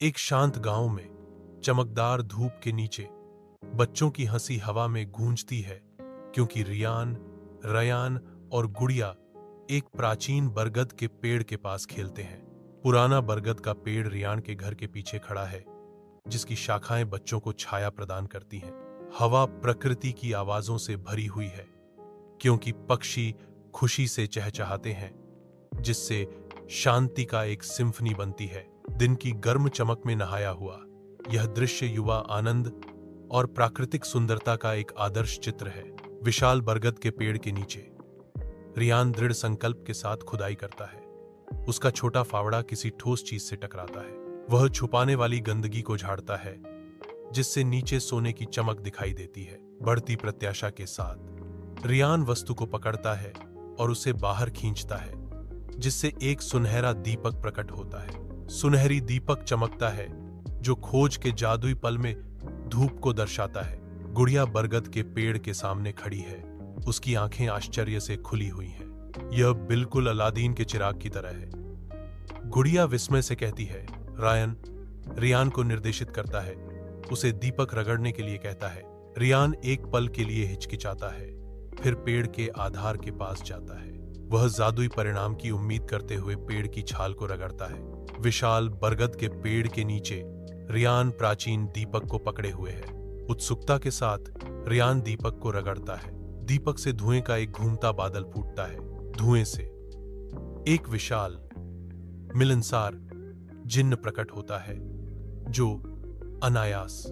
एक शांत गांव में चमकदार धूप के नीचे बच्चों की हंसी हवा में गूंजती है, क्योंकि रियान, रयान और गुड़िया एक प्राचीन बरगद के पेड़ के पास खेलते हैं। पुराना बरगद का पेड़ रियान के घर के पीछे खड़ा है, जिसकी शाखाएं बच्चों को छाया प्रदान करती हैं। हवा प्रकृति की आवाजों से भरी हुई है, क्योंकि पक्षी खुशी से चहचहाते हैं, जिससे शांति का एक सिम्फनी बनती है। दिन की गर्म चमक में नहाया हुआ यह दृश्य युवा आनंद और प्राकृतिक सुंदरता का एक आदर्श चित्र है। विशाल बरगद के पेड़ के नीचे रियान दृढ़ संकल्प के साथ खुदाई करता है। उसका छोटा फावड़ा किसी ठोस चीज से टकराता है। वह छुपाने वाली गंदगी को झाड़ता है, जिससे नीचे सोने की चमक दिखाई देती है। बढ़ती प्रत्याशा के साथ रियान वस्तु को पकड़ता है और उसे बाहर खींचता है, जिससे एक सुनहरा दीपक प्रकट होता है। सुनहरी दीपक चमकता है, जो खोज के जादुई पल में धूप को दर्शाता है। गुड़िया बरगद के पेड़ के सामने खड़ी है। उसकी आंखें आश्चर्य से खुली हुई हैं। यह बिल्कुल अलादीन के चिराग की तरह है। गुड़िया विस्मय से कहती है, रायन। रियान को निर्देशित करता है, उसे दीपक रगड़ने के लिए कहता है। रियान एक पल के लिए हिचकिचाता है, फिर पेड़ के आधार के पास जाता है। वह जादुई परिणाम की उम्मीद करते हुए पेड़ की छाल को रगड़ता है। विशाल बरगद के पेड़ के नीचे रियान प्राचीन दीपक को पकड़े हुए है। उत्सुकता के साथ रियान दीपक को रगड़ता है। दीपक से धुएं का एक घूमता बादल फूटता है। धुएं से एक विशाल मिलनसार जिन्न प्रकट होता है, जो अनायास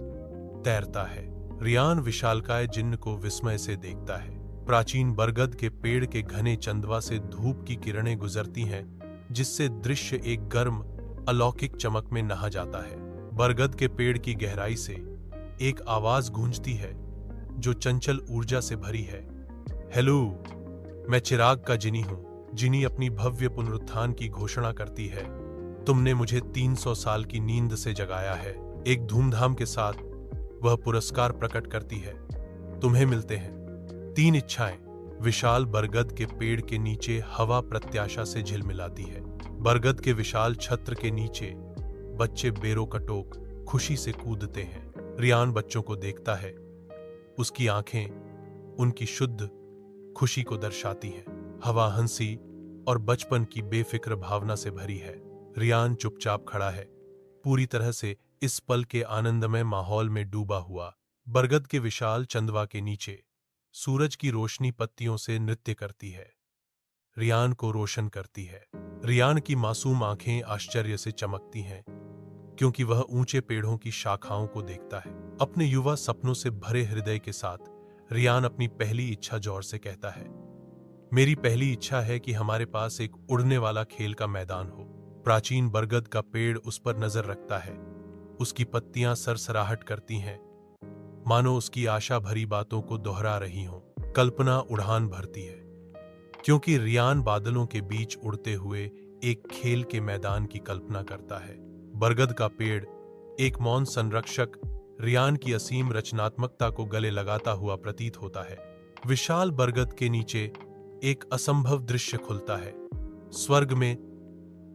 तैरता है। रियान विशालकाय जिन्न को विस्मय से देखता है। प्राचीन बरगद के पेड़ के घने चंदवा से धूप की किरणें गुजरती हैं, जिससे दृश्य एक गर्म अलौकिक चमक में नहा जाता है। बरगद के पेड़ की गहराई से एक आवाज गूंजती है, जो चंचल ऊर्जा से भरी है। हेलो, मैं चिराग का जिनी हूं। जिनी अपनी भव्य पुनरुत्थान की घोषणा करती है। तुमने मुझे 300 साल की नींद से जगाया है। एक धूमधाम के साथ वह पुरस्कार प्रकट करती है। तुम्हें मिलते हैं 3 इच्छाएं। विशाल बरगद के पेड़ के नीचे हवा प्रत्याशा से झिलमिलाती है। बरगद के विशाल छत्र के नीचे बच्चे बेरोकटोक खुशी से कूदते हैं। रियान बच्चों को देखता है। उसकी आंखें उनकी शुद्ध खुशी को दर्शाती हैं। हवा हंसी और बचपन की बेफिक्र भावना से भरी है। रियान चुपचाप खड़ा है, पूरी तरह से इस पल के आनंदमय माहौल में डूबा हुआ। बरगद के विशाल चंदवा के नीचे सूरज की रोशनी पत्तियों से नृत्य करती है, रियान को रोशन करती है। रियान की मासूम आंखें आश्चर्य से चमकती हैं, क्योंकि वह ऊंचे पेड़ों की शाखाओं को देखता है। अपने युवा सपनों से भरे हृदय के साथ रियान अपनी पहली इच्छा जोर से कहता है। मेरी पहली इच्छा है कि हमारे पास एक उड़ने वाला खेल का मैदान हो। प्राचीन बरगद का पेड़ उस पर नजर रखता है। उसकी पत्तियां सरसराहट करती हैं, मानो उसकी आशा भरी बातों को दोहरा रही हों। कल्पना उड़ान भरती है, क्योंकि रियान बादलों के बीच उड़ते हुए एक खेल के मैदान की कल्पना करता है। बरगद का पेड़ एक मौन संरक्षक रियान की असीम रचनात्मकता को गले लगाता हुआ प्रतीत होता है। विशाल बरगद के नीचे एक असंभव दृश्य खुलता है। स्वर्ग में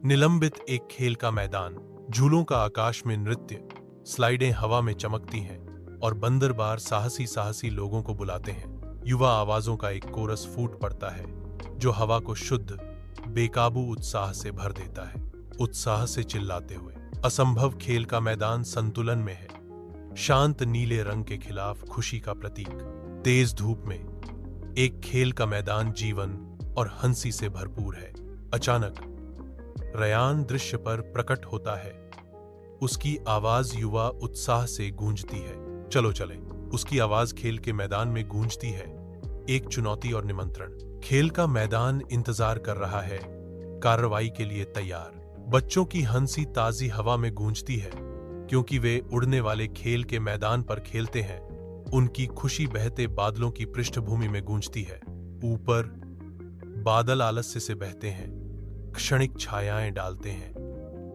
निलंबित एक खेल का मैदान, झूलों का आकाश में नृत्य, स्लाइडें हवा में चमकती हैं और बंदरबार साहसी साहसी लोगों को बुलाते हैं। युवा आवाजों का एक कोरस फूट पड़ता है, जो हवा को शुद्ध बेकाबू उत्साह से भर देता है। उत्साह से चिल्लाते हुए असंभव खेल का मैदान संतुलन में है। शांत नीले रंग के खिलाफ खुशी का प्रतीक। तेज धूप में एक खेल का मैदान जीवन और हंसी से भरपूर है। अचानक रयान दृश्य पर प्रकट होता है। उसकी आवाज युवा उत्साह से गूंजती है। चलो चले। उसकी आवाज खेल के मैदान में गूंजती है। एक चुनौती और निमंत्रण। खेल का मैदान इंतजार कर रहा है, कार्रवाई के लिए तैयार। बच्चों की हंसी ताजी हवा में गूंजती है, क्योंकि वे उड़ने वाले खेल के मैदान पर खेलते हैं। उनकी खुशी बहते बादलों की पृष्ठभूमि में गूंजती है। ऊपर बादल आलस्य से बहते हैं, क्षणिक छायाएं डालते हैं,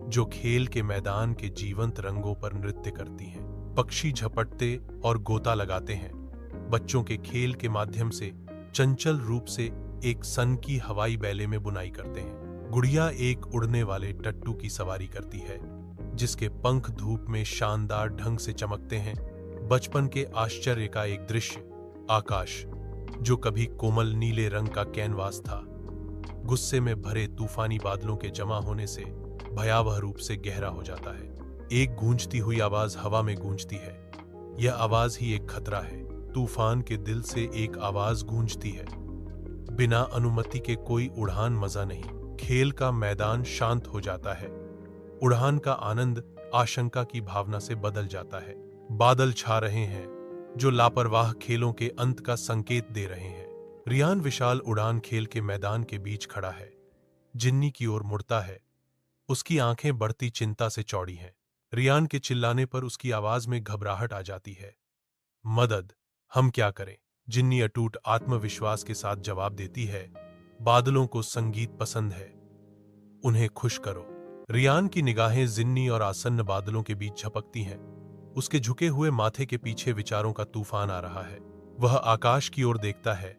जो खेल के मैदान के जीवंत रंगों पर नृत्य करती हैं। पक्षी झपटते और गोता लगाते हैं। बच्चों के खेल के माध्यम से चंचल रूप से एक सन की हवाई बैले में बुनाई करते हैं। गुड़िया एक उड़ने वाले टट्टू की सवारी करती है। जिसके पंख धूप में शानदार ढंग से चमकते हैं। बचपन के आश्चर्य का एक दृश्य, आकाश जो कभी कोमल नीले रंग का कैनवास था, गुस्से में भरे तूफानी बादलों के जमा होने से भयावह रूप से गहरा हो जाता है। एक गूंजती हुई आवाज हवा में गूंजती है। यह आवाज ही एक खतरा है। तूफान के दिल से एक आवाज गूंजती है, बिना अनुमति के कोई उड़ान मजा नहीं। खेल का मैदान शांत हो जाता है। उड़ान का आनंद आशंका की भावना से बदल जाता है। बादल छा रहे हैं जो लापरवाह खेलों के अंत का संकेत दे रहे हैं। रियान विशाल उड़ान खेल के मैदान के बीच खड़ा है, जिन्नी की ओर मुड़ता है। उसकी आंखें बढ़ती चिंता से चौड़ी हैं। रियान के चिल्लाने पर उसकी आवाज में घबराहट आ जाती है। मदद, हम क्या करें? जिन्नी अटूट आत्मविश्वास के साथ जवाब देती है, बादलों को संगीत पसंद है, उन्हें खुश करो। रियान की निगाहें जिन्नी और आसन्न बादलों के बीच झपकती हैं। उसके झुके हुए माथे के पीछे विचारों का तूफान आ रहा है। वह आकाश की ओर देखता है।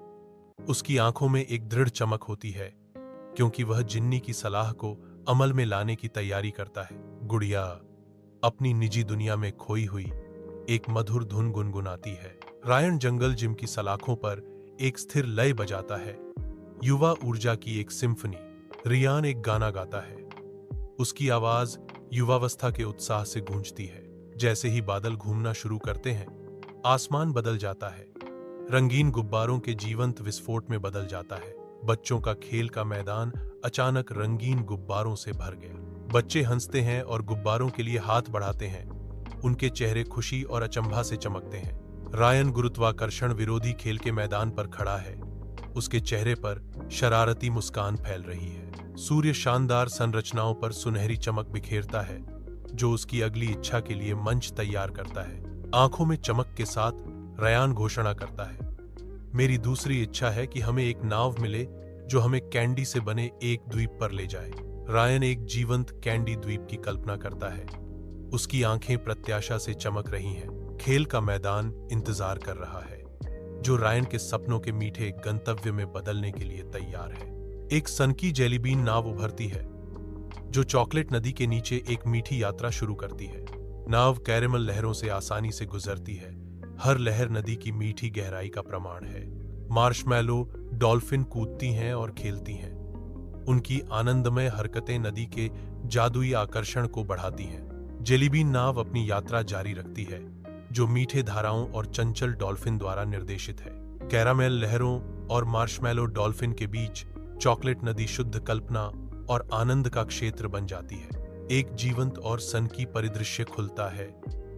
उसकी आंखों में एक दृढ़ चमक होती है, क्योंकि वह जिन्नी की सलाह को अमल में लाने की तैयारी करता है। गुड़िया अपनी निजी दुनिया में खोई हुई एक मधुर धुन गुनगुनाती है। रायन जंगल जिम की सलाखों पर एक स्थिर लय बजाता है, युवा ऊर्जा की एक सिम्फनी। रियान एक गाना गाता है। उसकी आवाज युवावस्था के उत्साह से गूंजती है। जैसे ही बादल घूमना शुरू करते हैं, आसमान बदल जाता है। रंगीन गुब्बारों के जीवंत विस्फोट में बदल जाता है। बच्चों का खेल का मैदान अचानक रंगीन गुब्बारों से भर गया। बच्चे हंसते हैं और गुब्बारों के लिए हाथ बढ़ाते हैं। उनके चेहरे खुशी और अचंभा से चमकते हैं। रायन गुरुत्वाकर्षण विरोधी खेल के मैदान पर खड़ा है। उसके चेहरे पर शरारती मुस्कान फैल रही है। सूर्य शानदार संरचनाओं पर सुनहरी चमक बिखेरता है, जो उसकी अगली इच्छा के लिए मंच तैयार करता है। आंखों में चमक के साथ रायन घोषणा करता है, मेरी दूसरी इच्छा है कि हमें एक नाव मिले जो हमें कैंडी से बने एक द्वीप पर ले जाए। रायन एक जीवंत कैंडी द्वीप की कल्पना करता है। उसकी आंखें प्रत्याशा से चमक रही हैं। खेल का मैदान इंतजार कर रहा है, जो रायन के सपनों के मीठे गंतव्य में बदलने के लिए तैयार है। एक सनकी जेलीबीन नाव उभरती है, जो चॉकलेट नदी के नीचे एक मीठी यात्रा शुरू करती है। नाव कैरेमल लहरों से आसानी से गुजरती है। हर लहर नदी की मीठी गहराई का प्रमाण है। मार्शमैलो डॉल्फिन कूदती हैं और खेलती हैं। उनकी आनंदमय हरकतें नदी के जादुई आकर्षण को बढ़ाती हैं। जेलीबीन नाव अपनी यात्रा जारी रखती है, जो मीठे धाराओं और चंचल डॉल्फिन द्वारा निर्देशित है। कैरामेल लहरों और मार्शमैलो डॉल्फिन के बीच चॉकलेट नदी शुद्ध कल्पना और आनंद का क्षेत्र बन जाती है। एक जीवंत और सनकी परिदृश्य खुलता है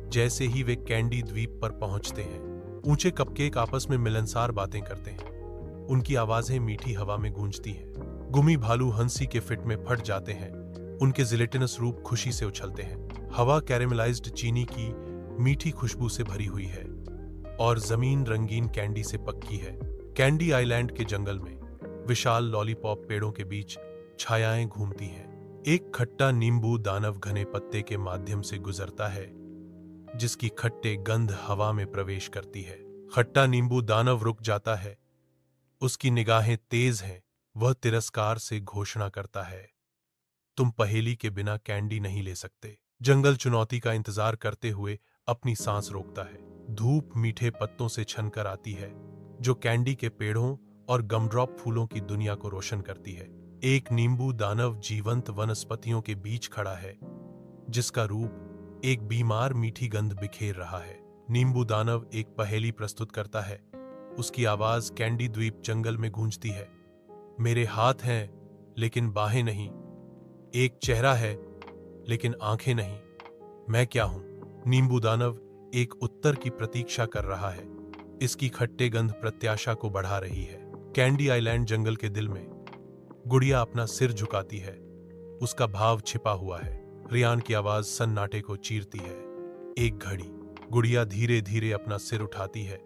जैसे ही वे कैंडी द्वीप पर पहुंचते हैं। ऊंचे कपकेक आपस में मिलनसार बातें करते हैं। उनकी आवाजें मीठी हवा में गूंजती हैं। गुमी भालू हंसी के फिट में फट जाते हैं। उनके जिलेटिनस रूप खुशी से उछलते हैं। हवा कैरेमलाइज्ड चीनी की मीठी खुशबू से भरी हुई है और जमीन रंगीन कैंडी से पक्की है। कैंडी आइलैंड के जंगल में विशाल लॉलीपॉप पेड़ों के बीच छायाएं घूमती हैं। एक खट्टा नींबू दानव घने पत्ते के माध्यम से गुजरता है, जिसकी खट्टे गंध हवा में प्रवेश करती है। खट्टा नींबू दानव रुक जाता है। उसकी निगाहें तेज हैं। वह तिरस्कार से घोषणा करता है, तुम पहेली के बिना कैंडी नहीं ले सकते। जंगल चुनौती का इंतजार करते हुए अपनी सांस रोकता है। धूप मीठे पत्तों से छनकर आती है, जो कैंडी के पेड़ों और गमड्रॉप फूलों की दुनिया को रोशन करती है। एक नींबू दानव जीवंत वनस्पतियों के बीच खड़ा है, जिसका रूप एक बीमार मीठी गंध बिखेर रहा है। नींबू दानव एक पहेली प्रस्तुत करता है। उसकी आवाज कैंडी द्वीप जंगल में गूंजती है। मेरे हाथ हैं लेकिन बाहें नहीं, एक चेहरा है लेकिन आंखें नहीं, मैं क्या हूं? नींबू दानव एक उत्तर की प्रतीक्षा कर रहा है। इसकी खट्टे गंध प्रत्याशा को बढ़ा रही है। कैंडी आइलैंड जंगल के दिल में गुड़िया अपना सिर झुकाती है। उसका भाव छिपा हुआ है। रियान की आवाज सन्नाटे को चीरती है। एक घड़ी। गुड़िया धीरे धीरे अपना सिर उठाती है।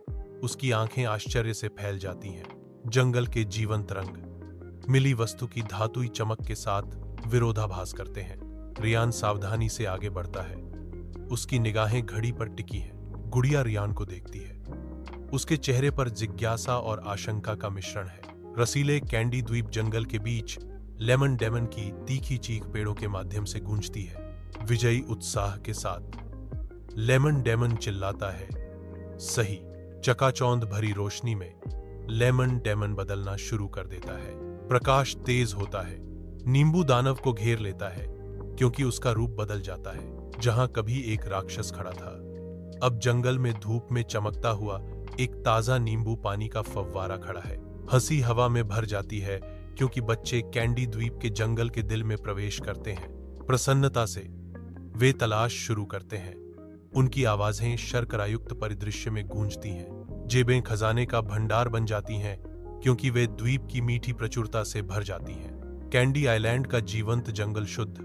उसकी आंखें आश्चर्य से फैल जाती हैं। जंगल के जीवंत रंग मिली वस्तु की धातुई चमक के साथ विरोधाभास करते हैं। रियान सावधानी से आगे बढ़ता है। उसकी निगाहें घड़ी पर टिकी हैं। गुड़िया रियान को देखती है। उसके चेहरे पर जिज्ञासा और आशंका का मिश्रण है। रसीले कैंडी द्वीप जंगल के बीच लेमन डेमन की तीखी चीख पेड़ों के माध्यम से गूंजती है। विजयी उत्साह के साथ। लेमन डेमन चिल्लाता है, सही। चकाचौंध भरी रोशनी में लेमन डेमन बदलना शुरू कर देता है। प्रकाश तेज होता है, नींबू दानव को घेर लेता है क्योंकि उसका रूप बदल जाता है। जहां कभी एक राक्षस खड़ा था, अब जंगल में धूप में चमकता हुआ एक ताजा नींबू पानी का फव्वारा खड़ा है। हंसी हवा में भर जाती है क्योंकि बच्चे कैंडी द्वीप के जंगल के दिल में प्रवेश करते हैं। प्रसन्नता से वे तलाश शुरू करते हैं। उनकी आवाजें शर्करायुक्त परिदृश्य में गूंजती हैं। जेबें खजाने का भंडार बन जाती हैं क्योंकि वे द्वीप की मीठी प्रचुरता से भर जाती हैं। कैंडी आइलैंड का जीवंत जंगल शुद्ध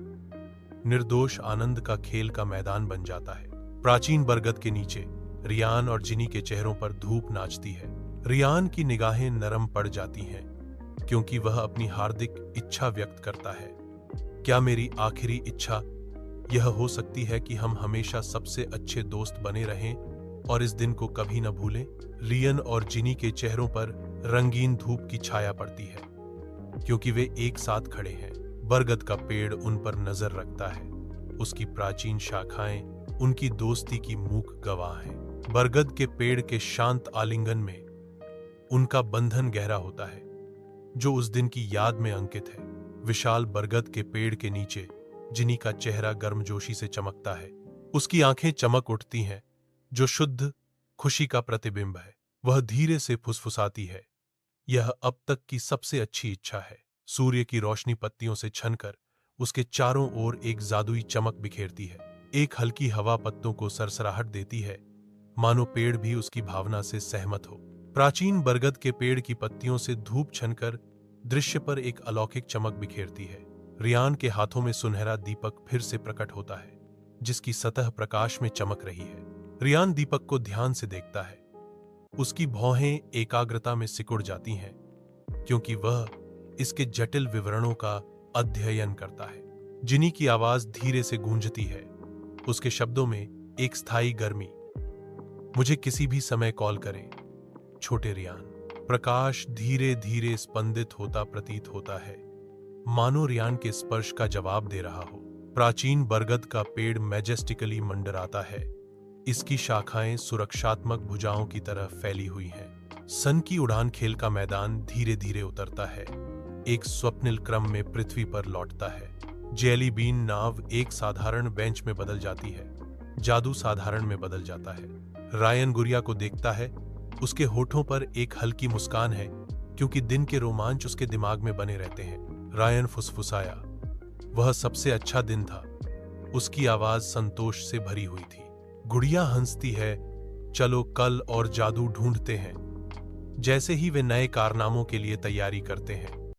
निर्दोष आनंद का खेल का मैदान बन जाता है। प्राचीन बरगद के नीचे रियान और जिनी के चेहरों पर धूप नाचती है। रियान की निगाहें नरम पड़ जाती हैं क्योंकि वह अपनी हार्दिक इच्छा व्यक्त करता है। क्या मेरी आखिरी इच्छा यह हो सकती है कि हम हमेशा सबसे अच्छे दोस्त बने रहें और इस दिन को कभी न भूलें? रियन और जिनी के चेहरों पर रंगीन धूप की छाया पड़ती है क्योंकि वे एक साथ खड़े हैं। बरगद का पेड़ उन पर नजर रखता है। उसकी प्राचीन शाखाएं उनकी दोस्ती की मूक गवाह हैं। बरगद के पेड़ के शांत आलिंगन में उनका बंधन गहरा होता है जो उस दिन की याद में अंकित है। विशाल बरगद के पेड़ के नीचे जिनी का चेहरा गर्मजोशी से चमकता है। उसकी आंखें चमक उठती हैं जो शुद्ध खुशी का प्रतिबिंब है। वह धीरे से फुसफुसाती है, यह अब तक की सबसे अच्छी इच्छा है। सूर्य की रोशनी पत्तियों से छनकर उसके चारों ओर एक जादुई चमक बिखेरती है। एक हल्की हवा पत्तों को सरसराहट देती है, मानो पेड़ भी उसकी भावना से सहमत हो। प्राचीन बरगद के पेड़ की पत्तियों से धूप छनकर दृश्य पर एक अलौकिक चमक बिखेरती है। रियान के हाथों में सुनहरा दीपक फिर से प्रकट होता है जिसकी सतह प्रकाश में चमक रही है। रियान दीपक को ध्यान से देखता है। उसकी भौहें एकाग्रता में सिकुड़ जाती हैं क्योंकि वह इसके जटिल विवरणों का अध्ययन करता है। जिनी की आवाज धीरे से गूंजती है, उसके शब्दों में एक स्थायी गर्मी। मुझे किसी भी समय कॉल करें, छोटे रियान। प्रकाश धीरे धीरे स्पंदित होता प्रतीत होता है, मानो रियान के स्पर्श का जवाब दे रहा हो। प्राचीन बरगद का पेड़ मैजेस्टिकली मंडराता है। इसकी शाखाएं सुरक्षात्मक भुजाओं की तरह फैली हुई हैं। सन की उड़ान खेल का मैदान धीरे धीरे उतरता है, एक स्वप्निल क्रम में पृथ्वी पर लौटता है। जेली बीन नाव एक साधारण बेंच में बदल जाती है, जादू साधारण में बदल जाता है। रायन गुड़िया को देखता है, उसके होठों पर एक हल्की मुस्कान है क्योंकि दिन के रोमांच उसके दिमाग में बने रहते हैं। रायन फुसफुसाया, वह सबसे अच्छा दिन था। उसकी आवाज संतोष से भरी हुई थी। गुड़िया हंसती है, चलो कल और जादू ढूंढते हैं, जैसे ही वे नए कारनामों के लिए तैयारी करते हैं।